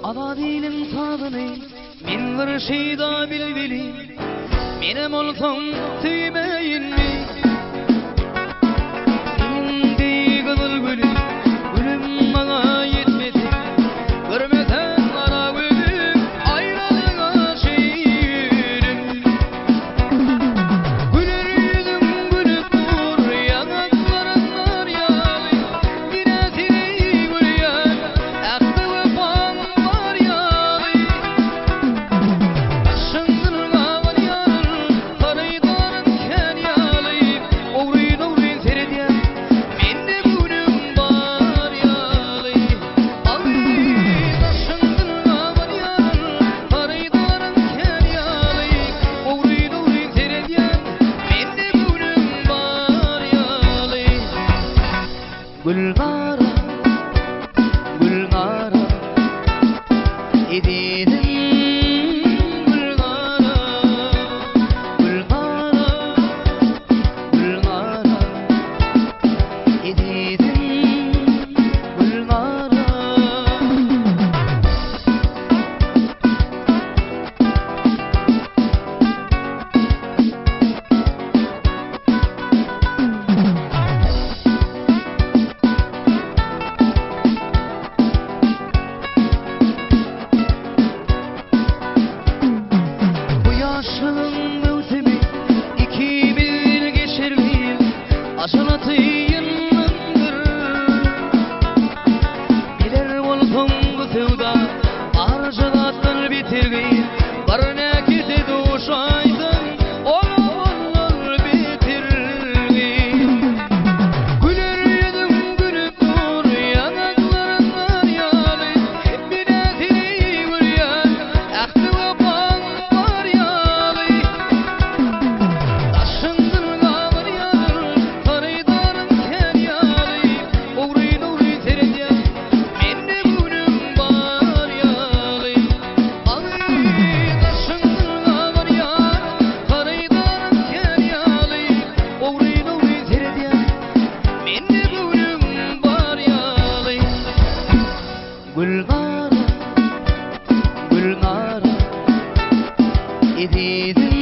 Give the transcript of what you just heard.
Abadinin tadını min bir şeyda bilbili Menem olsam tüymeyin mi? Indi kızıl gülüm Gülüm bana yetmedi Görmesen kara gülüm Ayrılığa şiirim Güler yüzüm gülüp dur Yanakların var yalı Yine seni gülüyen Aklı vefan var yalı Başındın ağır yarın Sarıydarın ken yalı Oğruyun oğruyun seyrediyen Mende gülüm var yalı Ay başındın ağır yarın Sarıydarın ken yalı Oğruyun oğruyun seyrediyen Mende gülüm var yalı Gülgara, Gülgara Edidim Gülgara, Gülgara, Gülgara Edidim Gülgara Bu yaşlılığın mevsimi 2000 geçerli Aşalatı yılındır Biler olsam bu sevda Arşalatlar bitirgin Var ne kese duşaydın Olur bitirgin Güler yüzüm gülüp dur Yanakların var yalı Bir de seni gülüyen Aklı vefan var yalı Taşındın ağır yarın Sarıydarın ken yalı Oğruyun oğruyun seyrediyen Mende gülüm var yalı Ay taşındın ağır yarın Sarıydarın ken yalı Oğruyun oğruyun seyrediyen Mende gülüm var yalı Gülgara, Gülgara Edidim